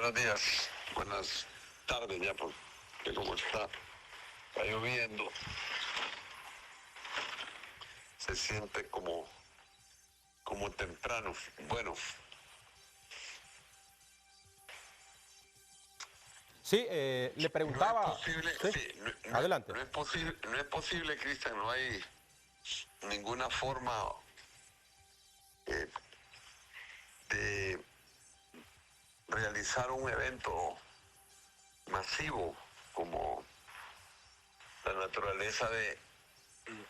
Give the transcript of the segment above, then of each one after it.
Buenos días, buenas tardes ya, porque como está lloviendo, se siente como temprano. Bueno. Sí, le preguntaba. No es posible, ¿Sí? sí, Adelante. no es posible, Cristian, no hay ninguna forma de realizar un evento masivo como la naturaleza de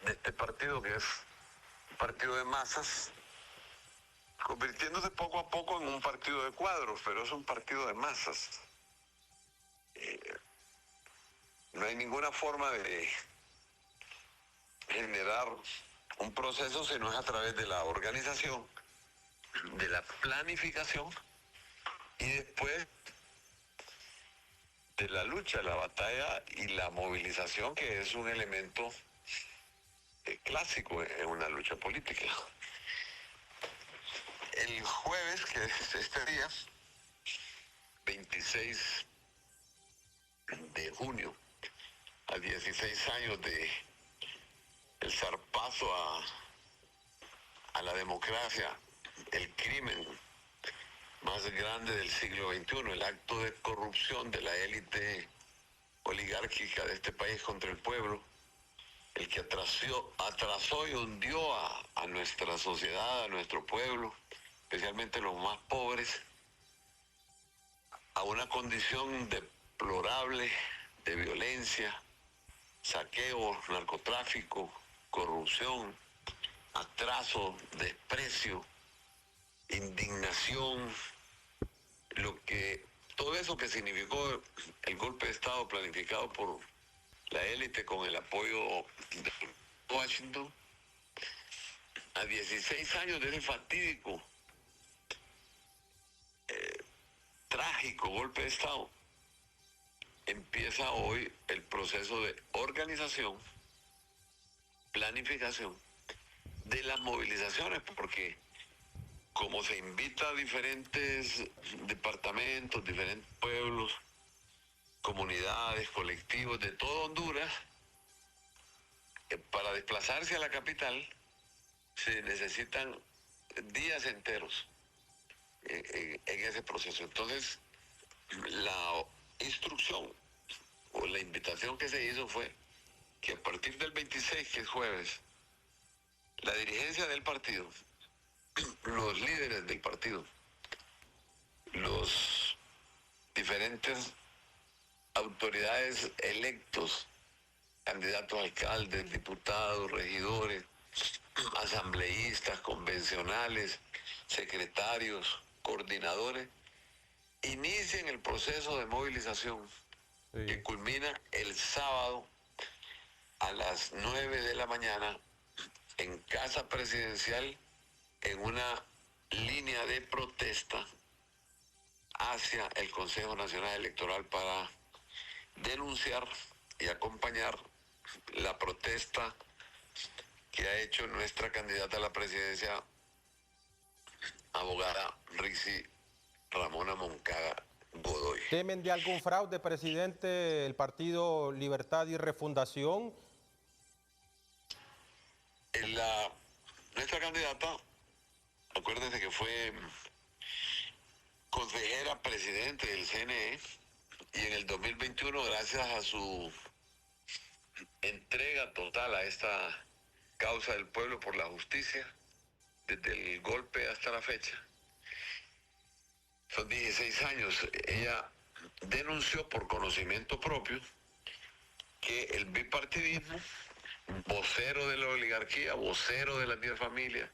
este partido, que es un partido de masas, convirtiéndose poco a poco en un partido de cuadros, pero es un partido de masas. No hay ninguna forma de generar un proceso si no es a través de la organización, de la planificación y después de la lucha, la batalla y la movilización, que es un elemento clásico en una lucha política. El jueves, que es este día, 26 de junio, a 16 años de el zarpazo a la democracia, el crimen más grande del siglo XXI, el acto de corrupción de la élite oligárquica de este país contra el pueblo, el que atrasó y hundió a nuestra sociedad, a nuestro pueblo, especialmente los más pobres, a una condición deplorable de violencia, saqueo, narcotráfico, corrupción, atraso, desprecio, indignación, todo eso que significó el golpe de Estado planificado por la élite con el apoyo de Washington, a 16 años de ese fatídico, trágico golpe de Estado, empieza hoy el proceso de organización, planificación de las movilizaciones, porque como se invita a diferentes departamentos, diferentes pueblos, comunidades, colectivos de todo Honduras, para desplazarse a la capital se necesitan días enteros en ese proceso. Entonces, la instrucción o la invitación que se hizo fue que a partir del 26, que es jueves, la dirigencia del partido, los líderes del partido, los diferentes autoridades electos, candidatos a alcaldes, diputados, regidores, asambleístas, convencionales, secretarios, coordinadores, inicien el proceso de movilización que culmina el sábado a las 9 de la mañana en Casa Presidencial, en una línea de protesta hacia el Consejo Nacional Electoral para denunciar y acompañar la protesta que ha hecho nuestra candidata a la presidencia, abogada Rixi Ramona Moncada Godoy. ¿Temen de algún fraude, presidente, el partido Libertad y Refundación? Nuestra candidata, acuérdense que fue consejera presidente del CNE y en el 2021, gracias a su entrega total a esta causa del pueblo por la justicia, desde el golpe hasta la fecha, son 16 años, ella denunció por conocimiento propio que el bipartidismo, vocero de la oligarquía, vocero de las 10 familias,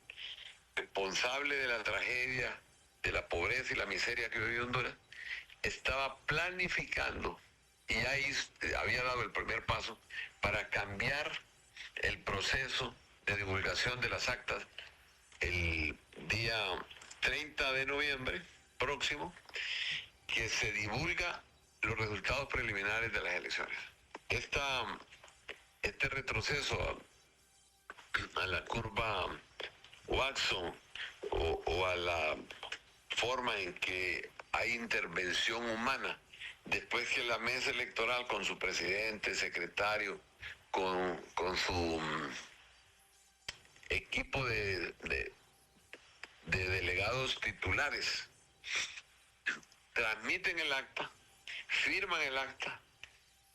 responsable de la tragedia, de la pobreza y la miseria que vive Honduras, estaba planificando y ahí había dado el primer paso para cambiar el proceso de divulgación de las actas el día 30 de noviembre próximo, que se divulga los resultados preliminares de las elecciones. Este retroceso a la curva Watson o a la forma en que hay intervención humana. Después que la mesa electoral con su presidente, secretario, con su equipo de delegados titulares, transmiten el acta, firman el acta,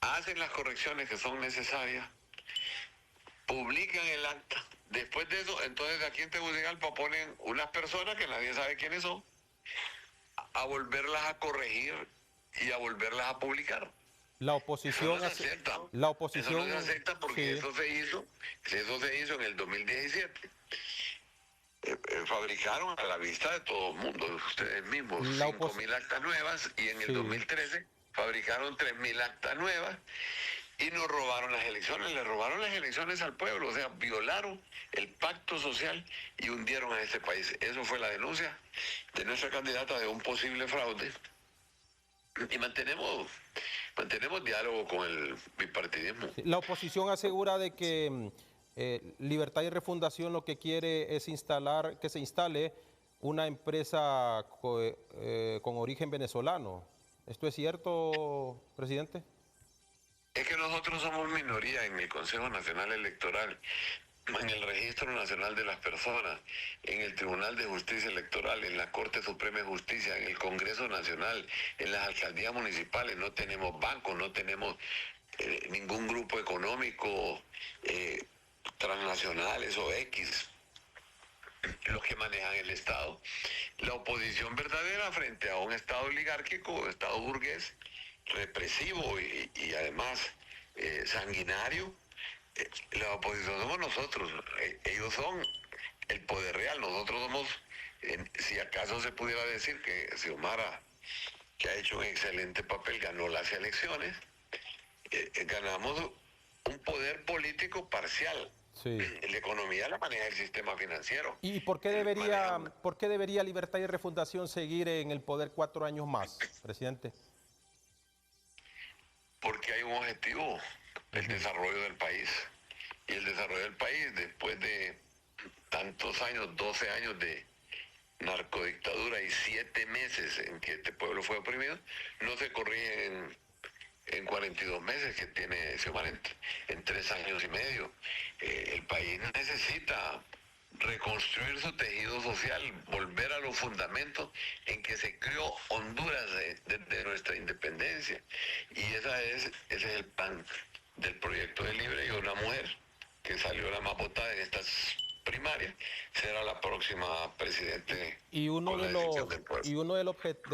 hacen las correcciones que son necesarias, publican el acta. Después de eso, entonces aquí en Tegucigalpa ponen unas personas que nadie sabe quiénes son, a volverlas a corregir y a volverlas a publicar. La oposición eso no se acepta. La oposición, eso no se acepta porque sí. eso se hizo en el 2017. Fabricaron a la vista de todo el mundo, ustedes mismos, 5.000 actas nuevas, y en el 2013 fabricaron 3.000 actas nuevas y nos robaron las elecciones, le robaron las elecciones al pueblo, o sea, violaron el pacto social y hundieron a este país. Eso fue la denuncia de nuestra candidata de un posible fraude. Y mantenemos diálogo con el bipartidismo. La oposición asegura de que Libertad y Refundación lo que quiere es que se instale una empresa con origen venezolano. ¿Esto es cierto, presidente? Es que nosotros somos minoría en el Consejo Nacional Electoral, en el Registro Nacional de las Personas, en el Tribunal de Justicia Electoral, en la Corte Suprema de Justicia, en el Congreso Nacional, en las alcaldías municipales. No tenemos bancos, no tenemos ningún grupo económico, transnacionales o X, los que manejan el Estado. La oposición verdadera frente a un Estado oligárquico, Estado burgués, represivo y además sanguinario, la oposición somos nosotros. Ellos son el poder real, nosotros somos, si acaso se pudiera decir que Xiomara, que ha hecho un excelente papel, ganó las elecciones, ganamos un poder político parcial. Sí. La economía la maneja el sistema financiero. ¿Y por qué debería Libertad y Refundación seguir en el poder 4 años más, presidente? Porque hay un objetivo, el desarrollo del país. Y el desarrollo del país, después de tantos años, 12 años de narcodictadura y 7 meses en que este pueblo fue oprimido, no se corrige en 42 meses que tiene Xiomara, en 3 años y medio. El país necesita reconstruir su tejido social, volver a los fundamentos en que se creó Honduras desde nuestra independencia. Y ese es el plan del proyecto de Libre, y una mujer que salió la más votada en estas primarias será la próxima presidente. Y uno de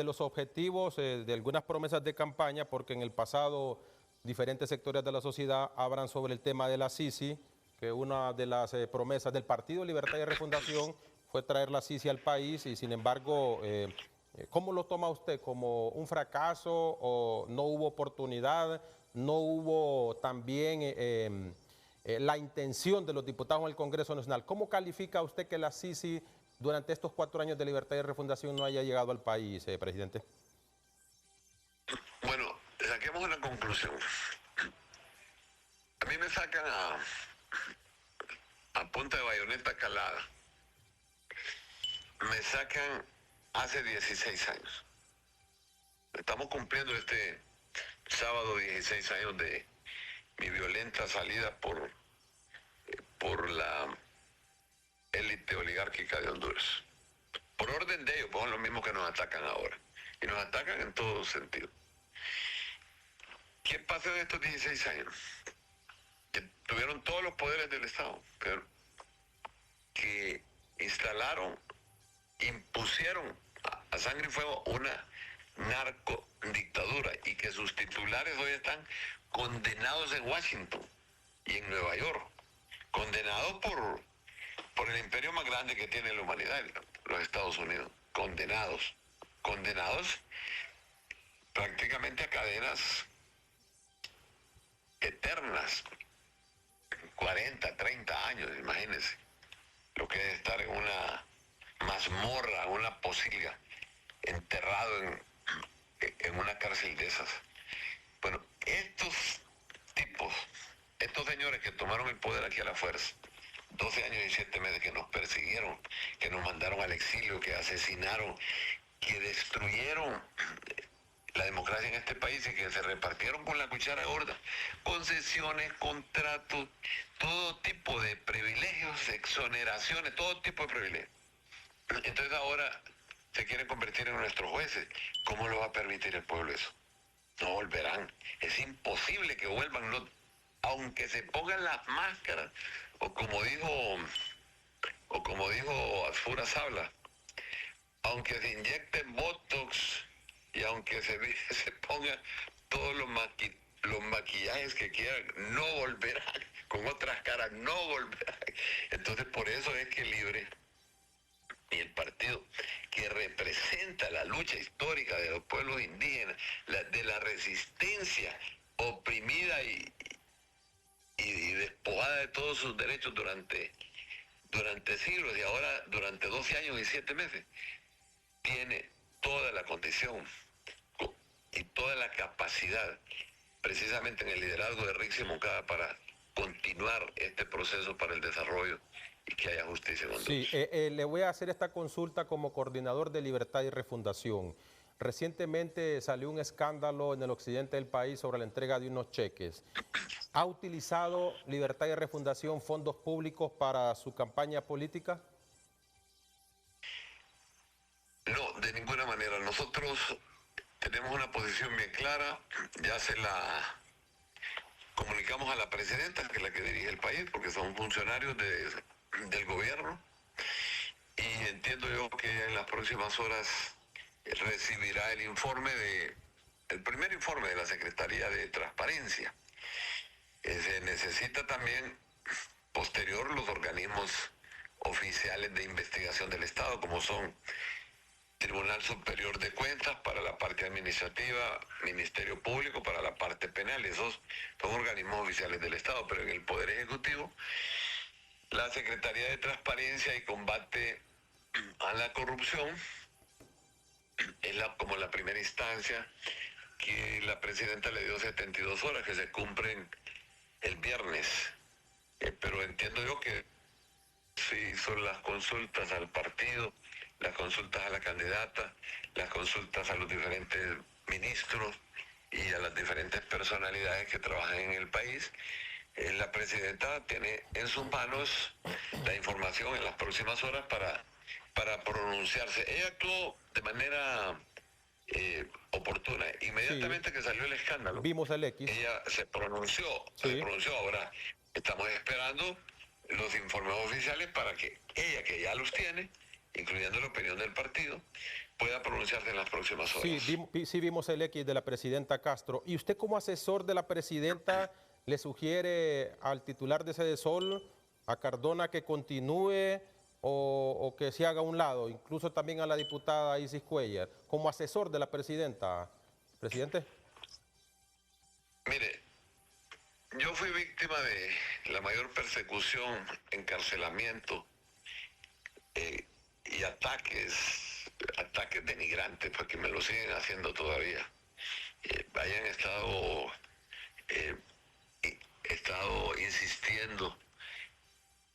los objetivos de algunas promesas de campaña, porque en el pasado diferentes sectores de la sociedad hablan sobre el tema de la Sisi, que una de las promesas del Partido Libertad y Refundación fue traer la Sisi al país, y sin embargo, ¿cómo lo toma usted? ¿Como un fracaso o no hubo oportunidad, no hubo también la intención de los diputados en el Congreso Nacional? ¿Cómo califica usted que la Sisi durante estos 4 años de Libertad y Refundación no haya llegado al país, presidente? Bueno, saquemos una conclusión. A mí me sacan a punta de bayoneta calada. Me sacan hace 16 años. Estamos cumpliendo este sábado 16 años de mi violenta salida por la élite oligárquica de Honduras. Por orden de ellos, pues son los mismos que nos atacan ahora. Y nos atacan en todo sentido. ¿Qué pasó en estos 16 años? Que tuvieron todos los poderes del Estado, pero que instalaron, impusieron a sangre y fuego una narcodictadura, y que sus titulares hoy están condenados en Washington y en Nueva York, condenados por el imperio más grande que tiene la humanidad, los Estados Unidos, condenados prácticamente a cadenas eternas, 40, 30 años, imagínense lo que es estar en una mazmorra, en una posilga, enterrado en una cárcel de esas. Bueno, estos tipos, estos señores que tomaron el poder aquí a la fuerza, 12 años y 7 meses, que nos persiguieron, que nos mandaron al exilio, que asesinaron que destruyeron la democracia en este país y que se repartieron con la cuchara gorda, concesiones, contratos, todo tipo de privilegios, exoneraciones, todo tipo de privilegios. Entonces ahora se quieren convertir en nuestros jueces. ¿Cómo lo va a permitir el pueblo eso? No volverán. Es imposible que vuelvan, no, aunque se pongan las máscaras, o como dijo Asfura Sabla, aunque se inyecten Botox y aunque se pongan todos los maquillajes que quieran, no volverán, con otras caras no volverán. Entonces por eso es que Libre y el partido que representa la lucha histórica de los pueblos indígenas, de la resistencia oprimida y despojada de todos sus derechos durante siglos y ahora durante 12 años y 7 meses, tiene toda la condición y toda la capacidad, precisamente en el liderazgo de Rixi Moncada, para continuar este proceso para el desarrollo y que haya justicia en Honduras. Sí, le voy a hacer esta consulta como coordinador de Libertad y Refundación. Recientemente salió un escándalo en el occidente del país sobre la entrega de unos cheques. ¿Ha utilizado Libertad y Refundación fondos públicos para su campaña política? No, de ninguna manera. Nosotros tenemos una posición bien clara, ya se la comunicamos a la presidenta, que es la que dirige el país, porque son funcionarios del gobierno, y entiendo yo que en las próximas horas recibirá el primer informe de la Secretaría de Transparencia. Se necesita también posterior los organismos oficiales de investigación del Estado, como son Tribunal Superior de Cuentas para la parte administrativa, Ministerio Público para la parte penal. Esos son organismos oficiales del Estado, pero en el Poder Ejecutivo, la Secretaría de Transparencia y Combate a la Corrupción es como la primera instancia, que la presidenta le dio 72 horas, que se cumplen el viernes. Pero entiendo yo que sí son las consultas al partido, las consultas a la candidata, las consultas a los diferentes ministros y a las diferentes personalidades que trabajan en el país. La presidenta tiene en sus manos la información en las próximas horas para pronunciarse. Ella actuó de manera oportuna. Inmediatamente que salió el escándalo, vimos el X. Ella se pronunció. Ahora estamos esperando los informes oficiales para que ella, que ya los tiene, incluyendo la opinión del partido, pueda pronunciarse en las próximas horas. Sí vimos el X de la presidenta Castro. ¿Y usted como asesor de la presidenta le sugiere al titular de Sedesol, a Cardona, que continúe o que se haga a un lado? Incluso también a la diputada Isis Cuellar, como asesor de la presidenta, presidente. Mire, yo fui víctima de la mayor persecución, encarcelamiento y ataques denigrantes, porque me lo siguen haciendo todavía. Hayan estado insistiendo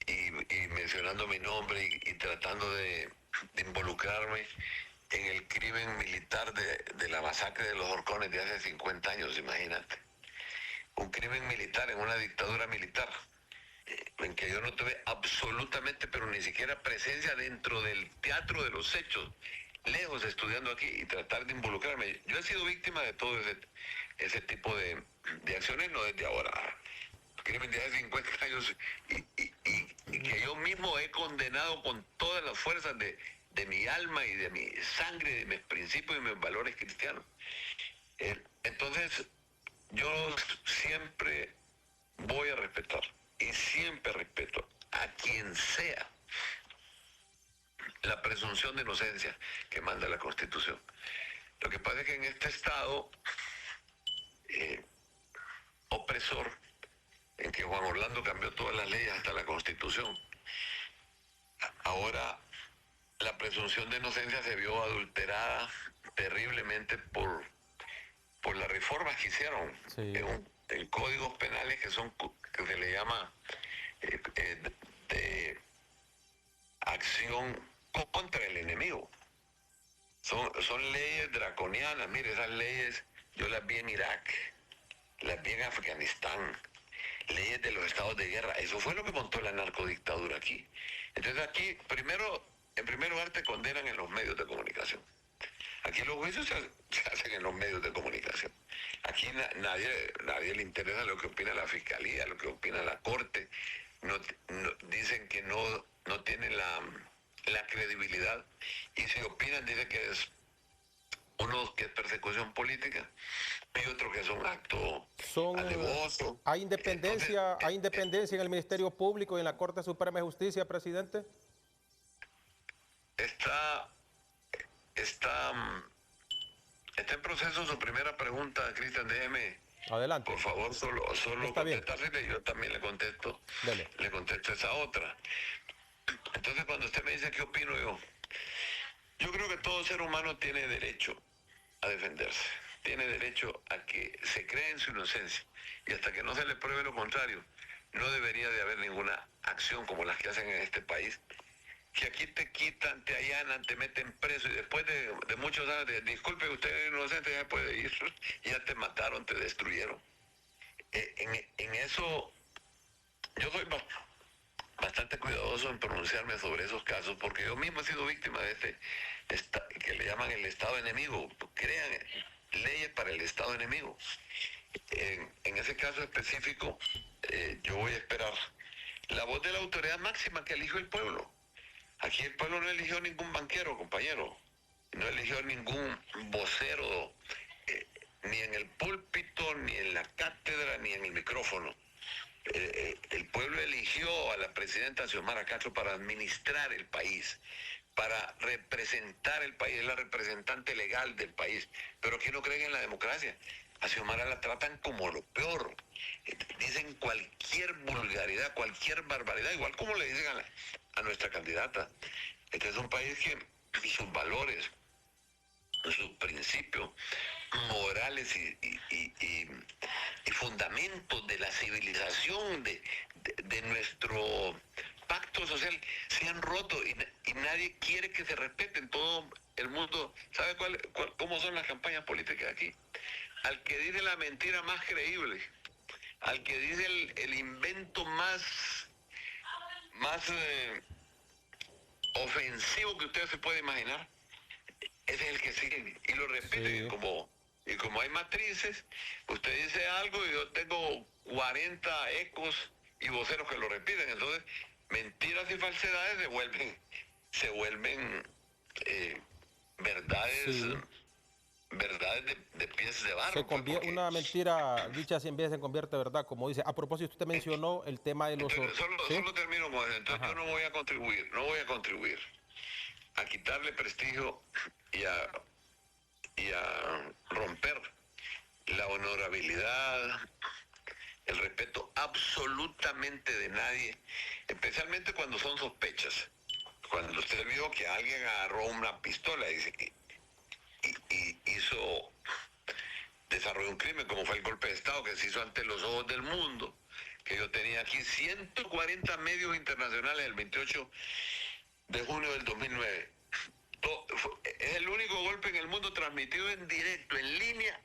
y mencionando mi nombre y tratando de involucrarme en el crimen militar de la masacre de los Horcones de hace 50 años, imagínate. Un crimen militar en una dictadura militar, en que yo no tuve absolutamente, pero ni siquiera presencia dentro del teatro de los hechos, lejos estudiando aquí y tratar de involucrarme. Yo he sido víctima de todo ese tipo de acciones, no desde ahora. Crimen de hace 50 años y que yo mismo he condenado con todas las fuerzas de mi alma y de mi sangre, de mis principios y mis valores cristianos. Entonces, yo siempre voy a respetar y siempre respeto a quien sea la presunción de inocencia que manda la Constitución. Lo que pasa es que en este Estado opresor, en que Juan Orlando cambió todas las leyes hasta la Constitución, ahora la presunción de inocencia se vio adulterada terriblemente por las reformas que hicieron en códigos penales que se le llama de acción contra el enemigo. son leyes draconianas. Mire, esas leyes yo las vi en Irak, las vi en Afganistán, leyes de los estados de guerra. Eso fue lo que montó la narcodictadura aquí. Entonces aquí, en primer lugar, te condenan en los medios de comunicación. Aquí los juicios se hacen en los medios de comunicación. Aquí nadie le interesa lo que opina la fiscalía, lo que opina la corte. Dicen que no tienen la credibilidad, y si opinan dicen que es persecución política y otro que es un acto alevoso. ¿Hay independencia en el Ministerio Público y en la Corte Suprema de Justicia, presidente? Está en proceso su primera pregunta, Cristian. Déjeme, adelante, por favor, solo contestarle. Yo también le contesto. Dele. Le contesto esa otra. Entonces, cuando usted me dice qué opino yo creo que todo ser humano tiene derecho a defenderse, tiene derecho a que se cree en su inocencia, y hasta que no se le pruebe lo contrario, no debería de haber ninguna acción como las que hacen en este país, que aquí te quitan, te allanan, te meten preso, y después de muchos años disculpe, usted es inocente, ya puede ir, ya te mataron, te destruyeron. En eso yo soy bastante cuidadoso en pronunciarme sobre esos casos, porque yo mismo he sido víctima de que le llaman el Estado enemigo. Crean leyes para el Estado enemigo. En ese caso específico, yo voy a esperar la voz de la autoridad máxima que eligió el pueblo. Aquí el pueblo no eligió ningún banquero, compañero, no eligió ningún vocero, ni en el púlpito, ni en la cátedra, ni en el micrófono. El pueblo eligió a la presidenta Xiomara Castro para administrar el país, para representar el país, es la representante legal del país. Pero aquí no creen en la democracia. A Xiomara la tratan como lo peor. Dicen cualquier vulgaridad, cualquier barbaridad, igual como le dicen a nuestra candidata. Este es un país que sus valores, sus principios morales y fundamentos de la civilización, de nuestro pacto social, se han roto, y nadie quiere que se respeten. Todo el mundo sabe cómo son las campañas políticas aquí. Al que dice la mentira más creíble, al que dice el invento más ofensivo que usted se puede imaginar, ese es el que sigue y lo repite. Sí. Y como hay matrices, usted dice algo y yo tengo 40 ecos y voceros que lo repiten. Entonces, mentiras y falsedades se vuelven verdades. Sí. Verdades de pies de barro. Una mentira dicha 100 veces se convierte en verdad, como dice. A propósito, usted mencionó el tema de los... Solo termino con eso. Entonces, yo no voy a contribuir a quitarle prestigio y a romper la honorabilidad, el respeto absolutamente de nadie, especialmente cuando son sospechas. Cuando usted vio que alguien agarró una pistola y desarrolló un crimen, como fue el golpe de Estado que se hizo ante los ojos del mundo, que yo tenía aquí 140 medios internacionales el 28 de junio del 2009. Es el único golpe en el mundo transmitido en directo, en línea,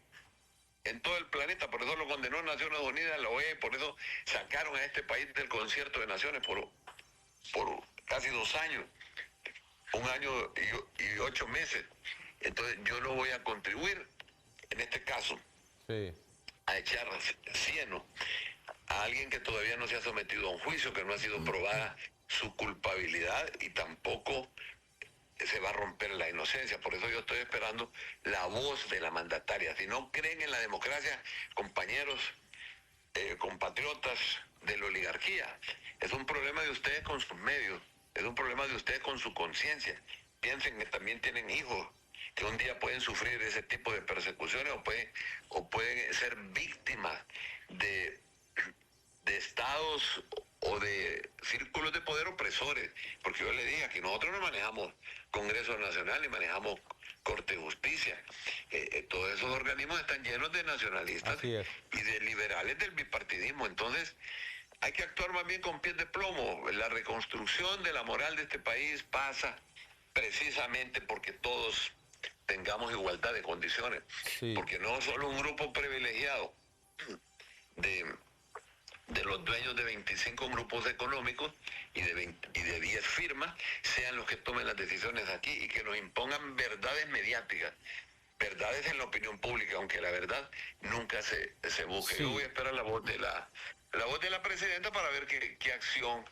en todo el planeta. Por eso lo condenó Naciones Unidas, la OEA, por eso sacaron a este país del concierto de naciones por casi 2 años, 1 año y 8 meses. Entonces yo no voy a contribuir, en este caso, a echar cieno a alguien que todavía no se ha sometido a un juicio, que no ha sido probada su culpabilidad, y tampoco se va a romper la inocencia. Por eso yo estoy esperando la voz de la mandataria. Si no creen en la democracia, compañeros, compatriotas de la oligarquía, es un problema de ustedes con sus medios, es un problema de ustedes con su conciencia. Piensen que también tienen hijos que un día pueden sufrir ese tipo de persecuciones, o pueden ser víctimas de estados o de círculos de poder opresores. Porque yo le dije que nosotros no manejamos Congreso Nacional ni manejamos Corte de Justicia. Todos esos organismos están llenos de nacionalistas y de liberales del bipartidismo. Entonces hay que actuar más bien con pies de plomo. La reconstrucción de la moral de este país pasa precisamente porque todos tengamos igualdad de condiciones. Sí. Porque no solo un grupo privilegiado de los dueños de 25 grupos económicos y de 10 firmas sean los que tomen las decisiones aquí y que nos impongan verdades mediáticas, verdades en la opinión pública, aunque la verdad nunca se busque. Sí. Yo voy a esperar la voz de la presidenta para ver qué acción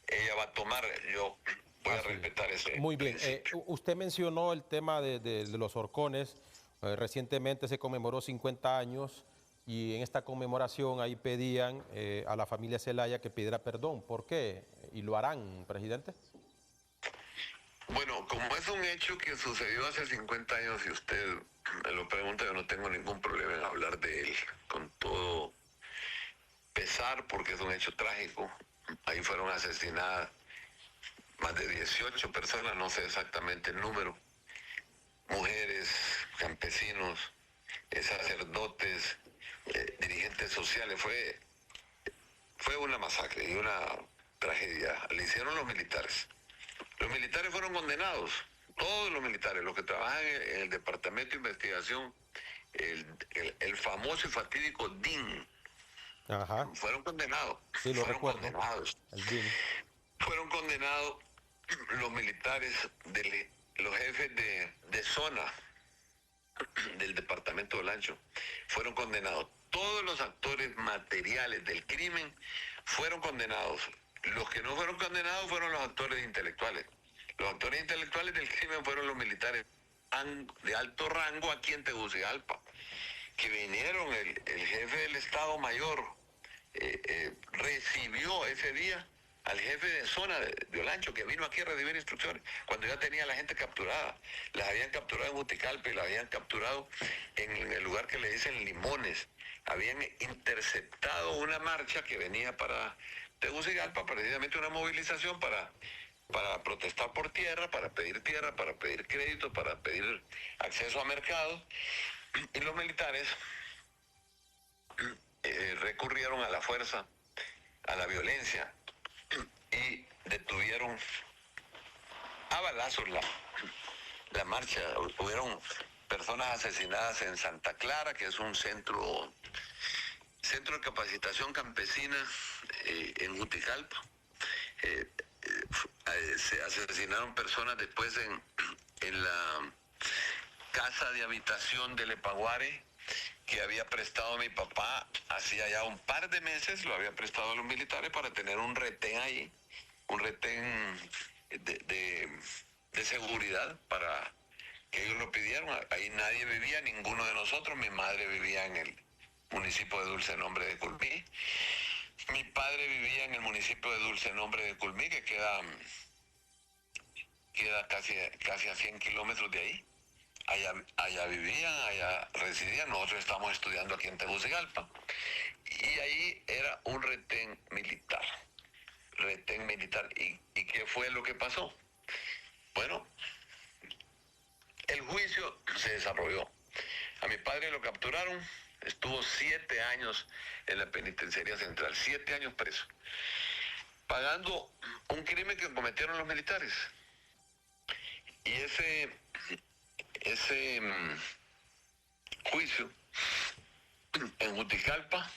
ella va a tomar. Yo voy a respetar ese Muy bien. Usted mencionó el tema de los horcones. Recientemente se conmemoró 50 años y en esta conmemoración ahí pedían a la familia Zelaya que pidiera perdón. ¿Por qué? ¿Y lo harán, presidente? Bueno, como es un hecho que sucedió hace 50 años y usted me lo pregunta, yo no tengo ningún problema en hablar de él con todo pesar porque es un hecho trágico. Ahí fueron asesinadas más de 18 personas, no sé exactamente el número, mujeres, campesinos, sacerdotes, dirigentes sociales. Fue una masacre y una tragedia. Le hicieron los militares. Los militares fueron condenados, todos los militares, los que trabajan en el Departamento de Investigación, el famoso y fatídico DIN. Ajá. Fueron condenados. Sí, lo recuerdo. Condenados. El DIN. Fueron condenados los militares, los jefes de zona del departamento de Olancho, fueron condenados. Todos los actores materiales del crimen fueron condenados. Los que no fueron condenados fueron los actores intelectuales. Los actores intelectuales del crimen fueron los militares de alto rango aquí en Tegucigalpa, que vinieron, el jefe del Estado Mayor recibió ese día al jefe de zona de Olancho, que vino aquí a recibir instrucciones, cuando ya tenía a la gente capturada. Las habían capturado en Juticalpa y las habían capturado en el lugar que le dicen Limones. Habían interceptado una marcha que venía para Tegucigalpa, precisamente una movilización para protestar por tierra, para pedir crédito, para pedir acceso a mercados. Y los militares recurrieron a la fuerza, a la violencia, y detuvieron a balazos la marcha. Hubieron personas asesinadas en Santa Clara, que es un centro de capacitación campesina en Juticalpa. Se asesinaron personas después en la casa de habitación de Lepaguare, que había prestado a mi papá hacía ya un par de meses, lo había prestado a los militares para tener un retén ahí, un retén de seguridad para que ellos lo pidieron. Ahí nadie vivía, ninguno de nosotros. Mi madre vivía en el municipio de Dulce Nombre de Culmí. Mi padre vivía en el municipio de Dulce Nombre de Culmí, que queda casi a 100 kilómetros de ahí. Allá vivían, allá residían. Nosotros estamos estudiando aquí en Tegucigalpa. Y ahí era un retén militar. ¿Y qué fue lo que pasó? Bueno, el juicio se desarrolló. A mi padre lo capturaron, estuvo 7 años en la penitenciaría central, 7 años preso, pagando un crimen que cometieron los militares. Y ese juicio en Juticalpa,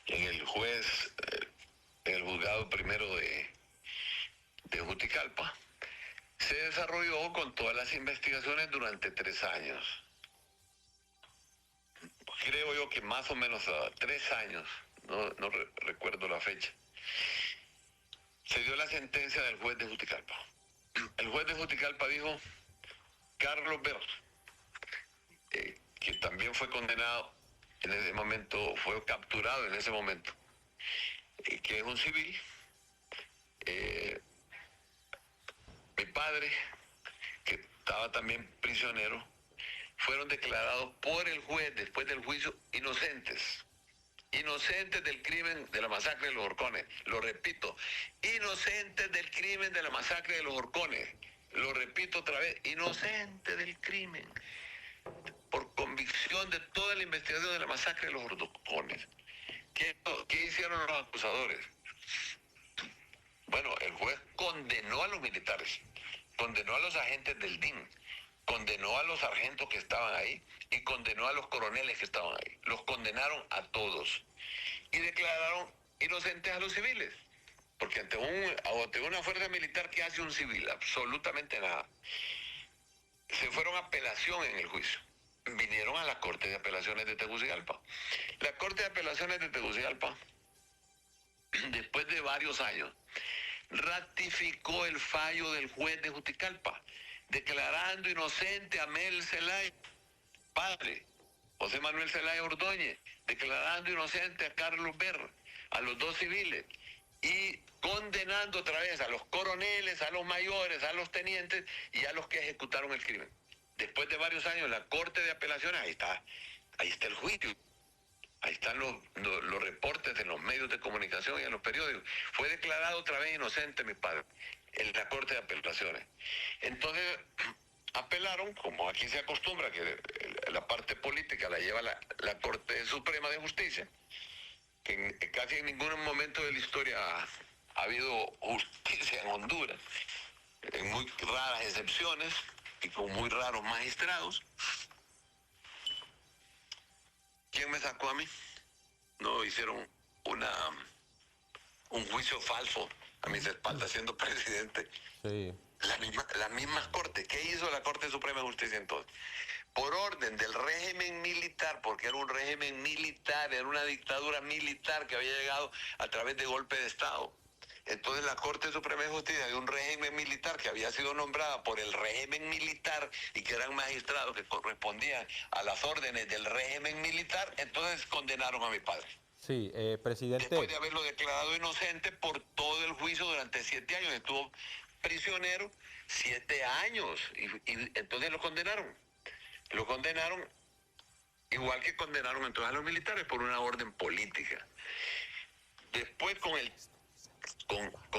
en el juzgado primero de Juticalpa, se desarrolló con todas las investigaciones durante 3 años. Creo yo que más o menos 3 años, no recuerdo la fecha, se dio la sentencia del juez de Juticalpa. El juez de Juticalpa dijo, Carlos Ver, que también fue condenado en ese momento, fue capturado en ese momento, que es un civil. Mi padre, que estaba también prisionero, fueron declarados por el juez después del juicio inocentes del crimen de la masacre de los Horcones. Lo repito, inocentes del crimen de la masacre de los Horcones. Lo repito otra vez, inocentes del crimen, por convicción de toda la investigación de la masacre de los Horcones. ¿Qué hicieron los acusadores? Bueno, el juez condenó a los militares, condenó a los agentes del DIN condenó a los sargentos que estaban ahí y condenó a los coroneles que estaban ahí. Los condenaron a todos y declararon inocentes a los civiles. Porque ante una fuerza militar, ¿qué hace un civil? Absolutamente nada. Se fueron a apelación en el juicio. Vinieron a la Corte de Apelaciones de Tegucigalpa. La Corte de Apelaciones de Tegucigalpa, después de varios años, ratificó el fallo del juez de Juticalpa, declarando inocente a Mel Zelaya, padre, José Manuel Zelaya Ordóñez, declarando inocente a Carlos Berra, a los dos civiles, y condenando otra vez a los coroneles, a los mayores, a los tenientes y a los que ejecutaron el crimen. Después de varios años, la Corte de Apelaciones, ahí está el juicio. Ahí están los reportes de los medios de comunicación y en los periódicos. Fue declarado otra vez inocente mi padre en la Corte de Apelaciones. Entonces, apelaron, como aquí se acostumbra, que la parte política la lleva la Corte Suprema de Justicia, que casi en ningún momento de la historia ha habido justicia en Honduras, en muy raras excepciones y con muy raros magistrados. ¿Quién me sacó a mí? No, hicieron un juicio falso a mis espaldas siendo presidente. Sí. Las mismas cortes. ¿Qué hizo la Corte Suprema de Justicia entonces? Por orden del régimen militar, porque era un régimen militar, era una dictadura militar que había llegado a través de golpe de Estado. Entonces la Corte Suprema de Justicia de un régimen militar que había sido nombrada por el régimen militar y que eran magistrados que correspondían a las órdenes del régimen militar, entonces condenaron a mi padre. Sí, presidente. Después de haberlo declarado inocente por todo el juicio durante 7 años, estuvo prisionero 7 años y entonces lo condenaron. Lo condenaron igual que condenaron entonces a los militares por una orden política. Después con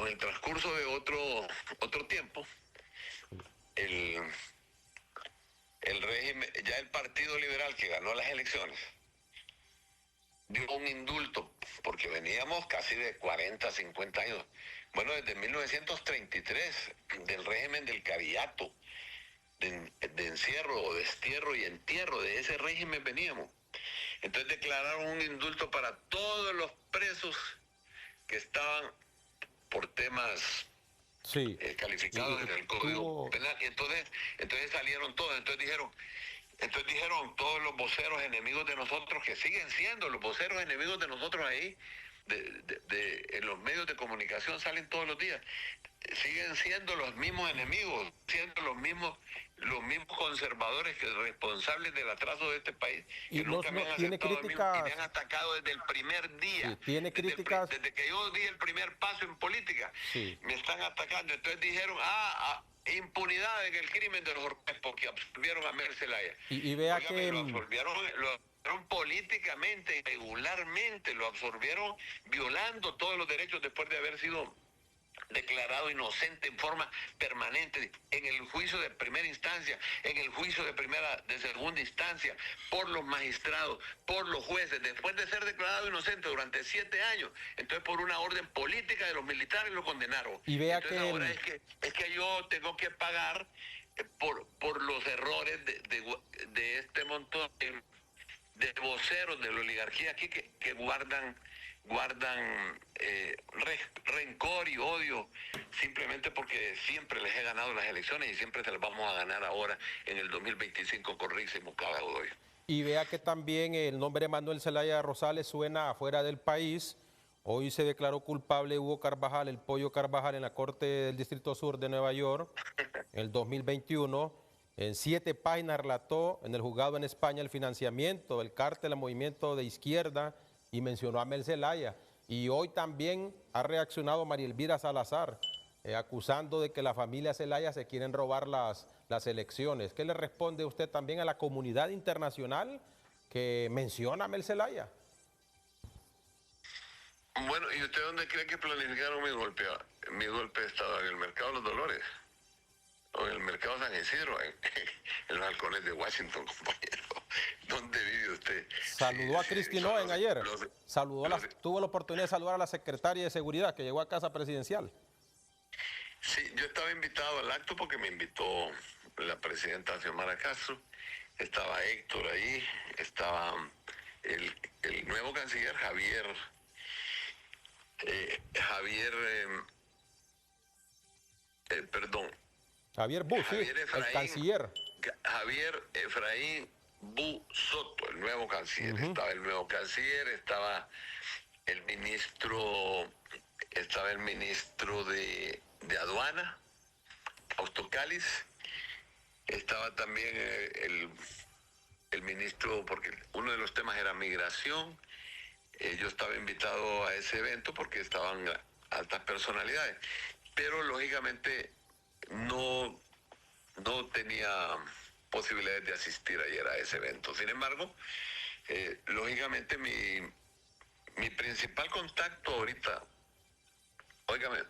el transcurso de otro tiempo, el régimen, ya el Partido Liberal que ganó las elecciones, dio un indulto, porque veníamos casi de 40, 50 años, bueno, desde 1933, del régimen del Cariato, de encierro, destierro y entierro, de ese régimen veníamos. Entonces declararon un indulto para todos los presos que estaban por temas calificados en el Código Penal. Y entonces salieron todos, entonces dijeron todos los voceros enemigos de nosotros, que siguen siendo los voceros enemigos de nosotros ahí, en los medios de comunicación salen todos los días, siguen siendo los mismos enemigos, siendo los mismos conservadores que responsables del atraso de este país, y que nunca me han tiene críticas, y me han atacado desde el primer día. Sí, tiene críticas. Desde que yo di el primer paso en política, sí, me están atacando. Entonces dijeron, impunidad en el crimen de los Orpespos, que absolvieron a Mel Zelaya. Y vea que lo absolvieron políticamente, regularmente, lo absorbieron violando todos los derechos después de haber sido declarado inocente en forma permanente en el juicio de primera instancia, en el juicio de segunda instancia, por los magistrados, por los jueces, después de ser declarado inocente durante 7 años. Entonces, por una orden política de los militares lo condenaron. Y vea entonces, ahora es que yo tengo que pagar por los errores de este montón de voceros de la oligarquía aquí que guardan rencor y odio simplemente porque siempre les he ganado las elecciones y siempre se las vamos a ganar ahora en el 2025 con Rix y Moncada Godoy. Y vea que también el nombre de Manuel Zelaya Rosales suena afuera del país. Hoy se declaró culpable Hugo Carvajal, el Pollo Carvajal, en la Corte del Distrito Sur de Nueva York en el 2021. En 7 páginas relató en el juzgado en España el financiamiento del cártel, el movimiento de izquierda, y mencionó a Mel Zelaya. Y hoy también ha reaccionado María Elvira Salazar, acusando de que la familia Zelaya se quieren robar las elecciones. ¿Qué le responde usted también a la comunidad internacional que menciona a Mel Zelaya? Bueno, ¿y usted dónde cree que planificaron mi golpe? Mi golpe estaba en el Mercado de los Dolores, o en el Mercado San Isidro, en los halcones de Washington, compañero. ¿Dónde vive usted? Saludó a Kristi Noem ayer. Tuvo la oportunidad de saludar a la secretaria de Seguridad que llegó a Casa Presidencial. Sí, yo estaba invitado al acto porque me invitó la presidenta Xiomara Castro, estaba Héctor ahí, estaba el nuevo canciller Javier Bus, sí, Efraín, el canciller. Javier Efraín Bu Soto, el nuevo canciller. Estaba el nuevo canciller, estaba el ministro de aduana, Fausto Cáliz, estaba también el ministro, porque uno de los temas era migración. Yo estaba invitado a ese evento porque estaban altas personalidades, pero lógicamente no tenía posibilidades de asistir ayer a ese evento. Sin embargo, lógicamente mi principal contacto ahorita, óigame,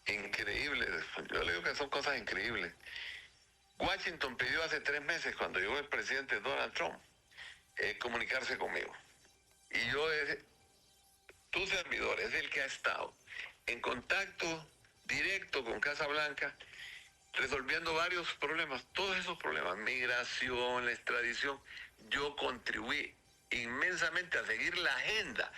increíble, yo le digo que son cosas increíbles. Washington pidió hace 3 meses, cuando llegó el presidente Donald Trump, comunicarse conmigo. Y yo, tu servidor, es el que ha estado en contacto directo con Casa Blanca, resolviendo varios problemas, todos esos problemas, migración, la extradición. Yo contribuí inmensamente a seguir la agenda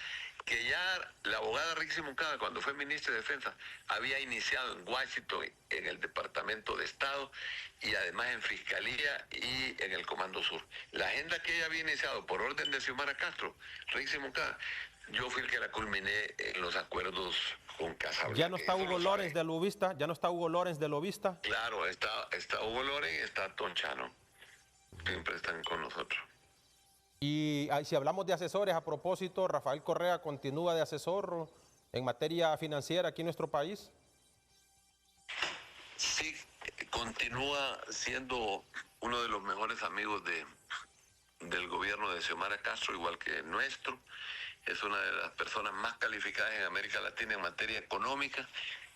que ya la abogada Rixi Moncada, cuando fue ministra de Defensa, había iniciado en Washington, en el Departamento de Estado y además en Fiscalía y en el Comando Sur. La agenda que ella había iniciado por orden de Xiomara Castro, Rixi Moncada, yo fui el que la culminé en los acuerdos con Casa Blanca. ¿Ya no está Hugo Lorenz de lobista? ¿Ya no está Hugo Lorenz de lobista? Claro, está Hugo Lorenz y está Tonchano. Siempre están con nosotros. Y si hablamos de asesores, a propósito, Rafael Correa continúa de asesor en materia financiera aquí en nuestro país. Sí, continúa siendo uno de los mejores amigos del gobierno de Xiomara Castro, igual que nuestro. Es una de las personas más calificadas en América Latina en materia económica.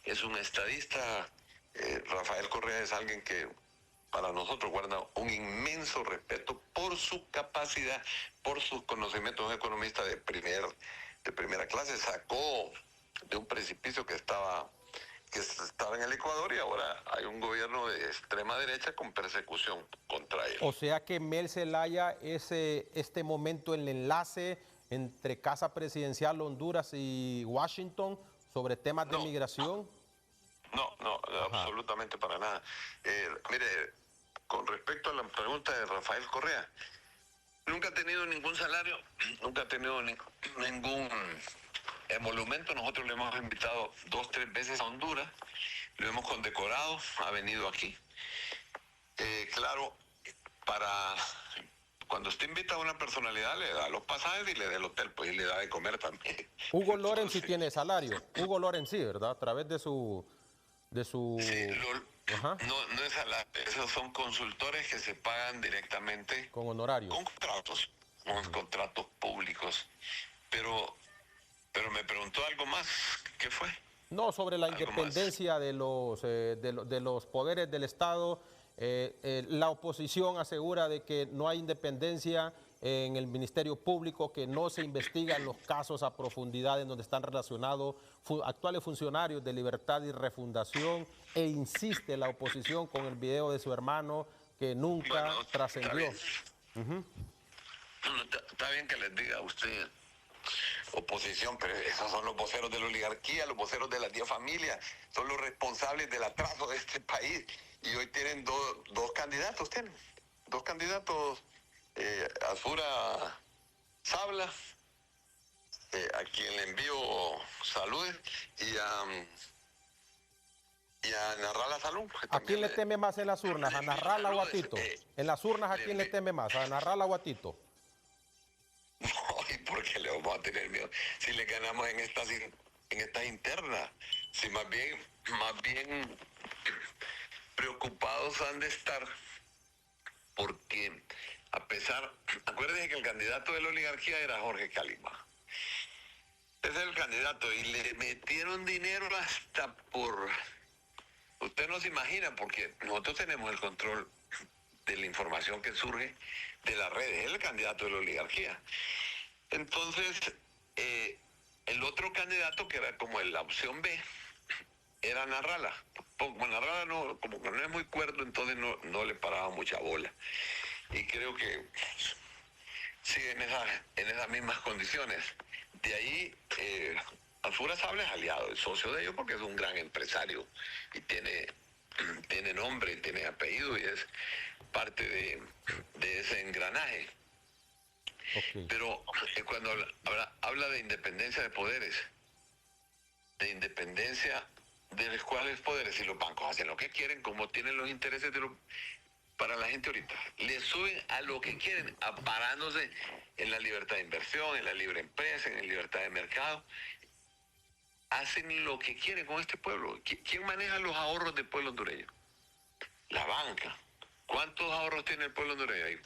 Es un estadista. Rafael Correa es alguien que para nosotros guarda un inmenso respeto por su capacidad, por sus conocimientos. Un economista de primera clase. Sacó de un precipicio que estaba en el Ecuador, y ahora hay un gobierno de extrema derecha con persecución contra él. O sea que Mel Zelaya es este momento el enlace entre Casa Presidencial, Honduras y Washington sobre temas de migración. No, absolutamente para nada. Mire, con respecto a la pregunta de Rafael Correa, nunca ha tenido ningún salario, nunca ha tenido ningún emolumento. Nosotros le hemos invitado 2 o 3 veces a Honduras, lo hemos condecorado, ha venido aquí. Claro, cuando usted invita a una personalidad, le da los pasajes y le da el hotel, pues, y le da de comer también. Hugo Lorenz sí tiene salario. Hugo Lorenz sí, ¿verdad? A través de su... Sí, no es salario. Esos son consultores que se pagan directamente. Con honorarios. Con contratos públicos. Pero me preguntó algo más. ¿Qué fue? No, sobre la independencia de los poderes del Estado. La oposición asegura de que no hay independencia en el Ministerio Público, que no se investigan los casos a profundidad en donde están relacionados actuales funcionarios de Libertad y Refundación, e insiste la oposición con el video de su hermano que nunca trascendió. Está bien que les diga a usted oposición, pero esos son los voceros de la oligarquía, los voceros de las 10 familias, son los responsables del atraso de este país. Y hoy tienen dos candidatos, Azura Sabla, a quien le envío saludos, y a Narrala Salum. ¿A quién le teme más en las urnas? ¿A Narrala o a Tito? En las urnas, ¿a quién le teme más? ¿A Narrala o a Tito? No, ¿y por qué le vamos a tener miedo? Si le ganamos en estas internas, si más bien preocupados han de estar, porque acuérdense que el candidato de la oligarquía era Jorge Calima. Ese es el candidato, y le metieron dinero hasta usted no se imagina, porque nosotros tenemos el control de la información que surge de las redes. Es el candidato de la oligarquía. Entonces, el otro candidato, que era como la opción B, era Narrala. Como Narrala no, como que no es muy cuerdo, entonces no le paraba mucha bola. Y creo que sigue en esas mismas condiciones. De ahí, Alfura Sable es aliado, es socio de ellos porque es un gran empresario y tiene nombre, tiene apellido y es parte de ese engranaje. Okay. Pero cuando habla de independencia de poderes, de independencia de los cuales poderes, y los bancos hacen lo que quieren, como tienen los intereses para la gente ahorita, le suben a lo que quieren, amparándose en la libertad de inversión, en la libre empresa, en la libertad de mercado. Hacen lo que quieren con este pueblo. ¿Quién maneja los ahorros del pueblo hondureño? La banca. ¿Cuántos ahorros tiene el pueblo hondureño ahí?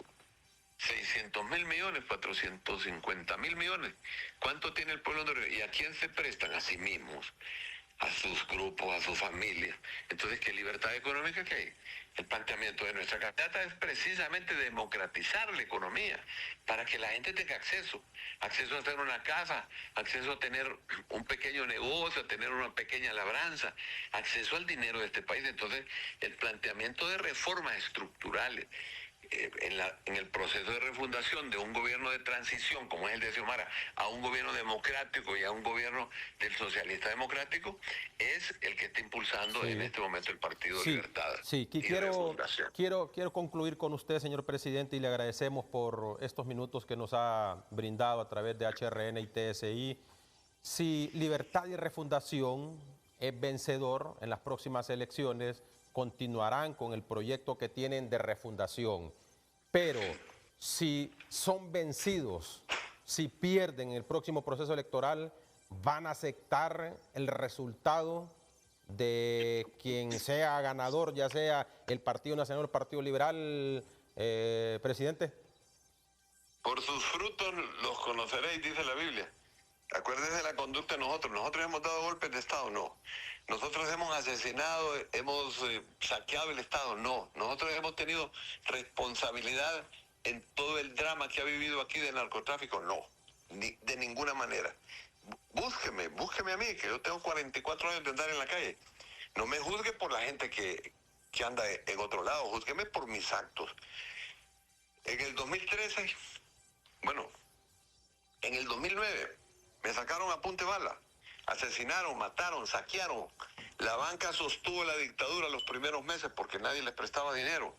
600.000 millones, 450.000 millones. ¿Cuánto tiene el pueblo hondureño? ¿Y a quién se prestan? A sí mismos, a sus grupos, a sus familias. Entonces, ¿qué libertad económica que hay? El planteamiento de nuestra candidata es precisamente democratizar la economía para que la gente tenga acceso a tener una casa, acceso a tener un pequeño negocio, a tener una pequeña labranza, acceso al dinero de este país. Entonces, el planteamiento de reformas estructurales en el proceso de refundación de un gobierno de transición como es el de Xiomara a un gobierno democrático y a un gobierno del socialista democrático es el que está impulsando en este momento el Partido Libertad. Sí, quiero concluir con usted, señor presidente, y le agradecemos por estos minutos que nos ha brindado a través de HRN y TSI. Si Libertad y Refundación es vencedor en las próximas elecciones, continuarán con el proyecto que tienen de refundación. Pero si son vencidos, si pierden el próximo proceso electoral, ¿van a aceptar el resultado de quien sea ganador, ya sea el Partido Nacional o el Partido Liberal, presidente? Por sus frutos los conoceréis, dice la Biblia. Acuérdense de la conducta de nosotros. ¿Nosotros hemos dado golpes de Estado? No. ¿Nosotros hemos asesinado, hemos saqueado el Estado? No. ¿Nosotros hemos tenido responsabilidad en todo el drama que ha vivido aquí del narcotráfico? No. De ninguna manera. Búsqueme a mí, que yo tengo 44 años de andar en la calle. No me juzgue por la gente que anda en otro lado, júzgueme por mis actos. En el 2013, bueno, en el 2009... me sacaron a punta de bala, asesinaron, mataron, saquearon. La banca sostuvo la dictadura los primeros meses porque nadie les prestaba dinero.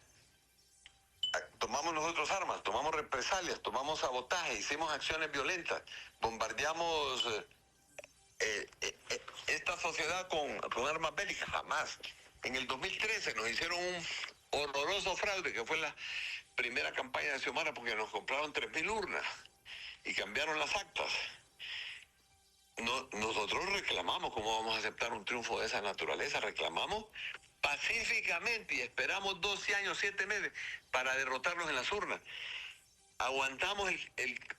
Tomamos nosotros armas, tomamos represalias, tomamos sabotaje, hicimos acciones violentas, bombardeamos esta sociedad con armas bélicas, jamás. En el 2013 nos hicieron un horroroso fraude que fue la primera campaña de Xiomara porque nos compraron 3.000 urnas y cambiaron las actas. Nosotros reclamamos, ¿cómo vamos a aceptar un triunfo de esa naturaleza? Reclamamos pacíficamente y esperamos 12 años, 7 meses para derrotarlos en las urnas. Aguantamos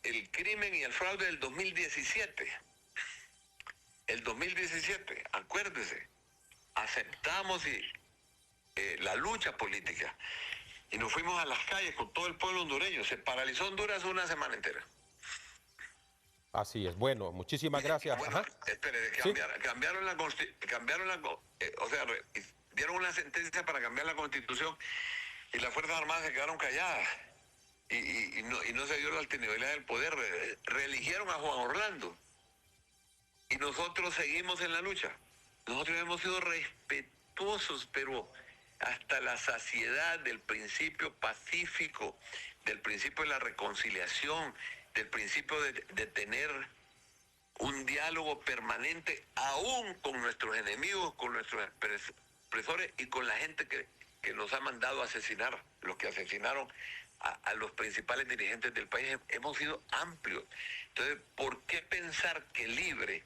el crimen y el fraude del 2017. El 2017, acuérdese, aceptamos la lucha política y nos fuimos a las calles con todo el pueblo hondureño. Se paralizó Honduras una semana entera. Así es. Bueno, muchísimas gracias. Bueno, espere, dieron una sentencia para cambiar la Constitución y las Fuerzas Armadas se quedaron calladas y no se dio la alternativa del poder. Reeligieron a Juan Orlando y nosotros seguimos en la lucha. Nosotros hemos sido respetuosos, pero hasta la saciedad del principio pacífico, del principio de la reconciliación, del principio de tener un diálogo permanente aún con nuestros enemigos, con nuestros expresores y con la gente que nos ha mandado a asesinar, los que asesinaron a los principales dirigentes del país. Hemos sido amplios. Entonces, ¿por qué pensar que Libre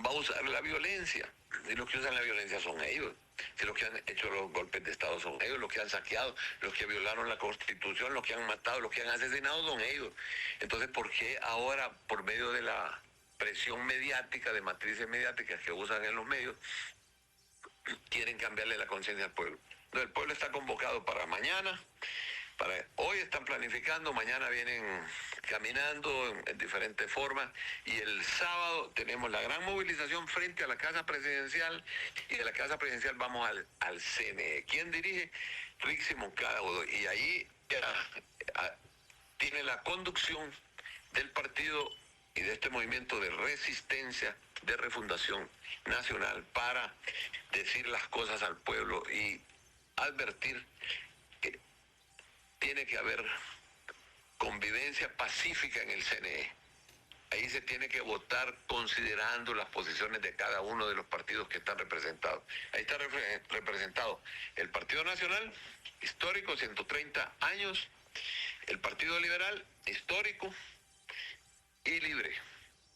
va a usar la violencia? Y los que usan la violencia son ellos. Si los que han hecho los golpes de Estado son ellos, los que han saqueado, los que violaron la Constitución, los que han matado, los que han asesinado son ellos. Entonces, ¿por qué ahora, por medio de la presión mediática, de matrices mediáticas que usan en los medios, quieren cambiarle la conciencia al pueblo? Entonces, el pueblo está convocado para mañana Hoy están planificando, mañana vienen caminando en diferentes formas y el sábado tenemos la gran movilización frente a la Casa Presidencial y de la Casa Presidencial vamos al CNE. ¿Quién dirige? Rixi Moncada Godoy. Y ahí tiene la conducción del partido y de este movimiento de resistencia, de refundación nacional para decir las cosas al pueblo y advertir que tiene que haber convivencia pacífica en el CNE. Ahí se tiene que votar considerando las posiciones de cada uno de los partidos que están representados. Ahí está representado el Partido Nacional, histórico, 130 años, el Partido Liberal, histórico y libre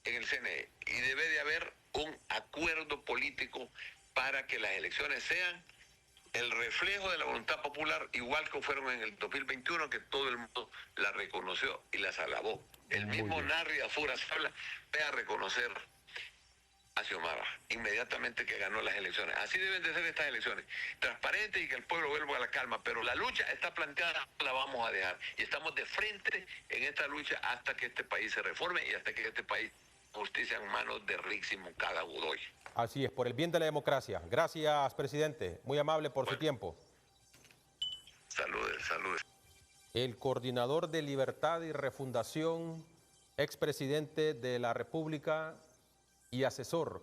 en el CNE. Y debe de haber un acuerdo político para que las elecciones sean el reflejo de la voluntad popular, igual que fueron en el 2021, que todo el mundo la reconoció y las alabó. El mismo Narri Afura Sabla ve a reconocer a Xiomara inmediatamente que ganó las elecciones. Así deben de ser estas elecciones, transparentes y que el pueblo vuelva a la calma, pero la lucha está planteada, la vamos a dejar. Y estamos de frente en esta lucha hasta que este país se reforme y hasta que este país justicia en manos de Rixi Moncada Godoy. Así es, por el bien de la democracia. Gracias, presidente. Muy amable por su tiempo. Saludes, saludes. El coordinador de Libertad y Refundación, expresidente de la República y asesor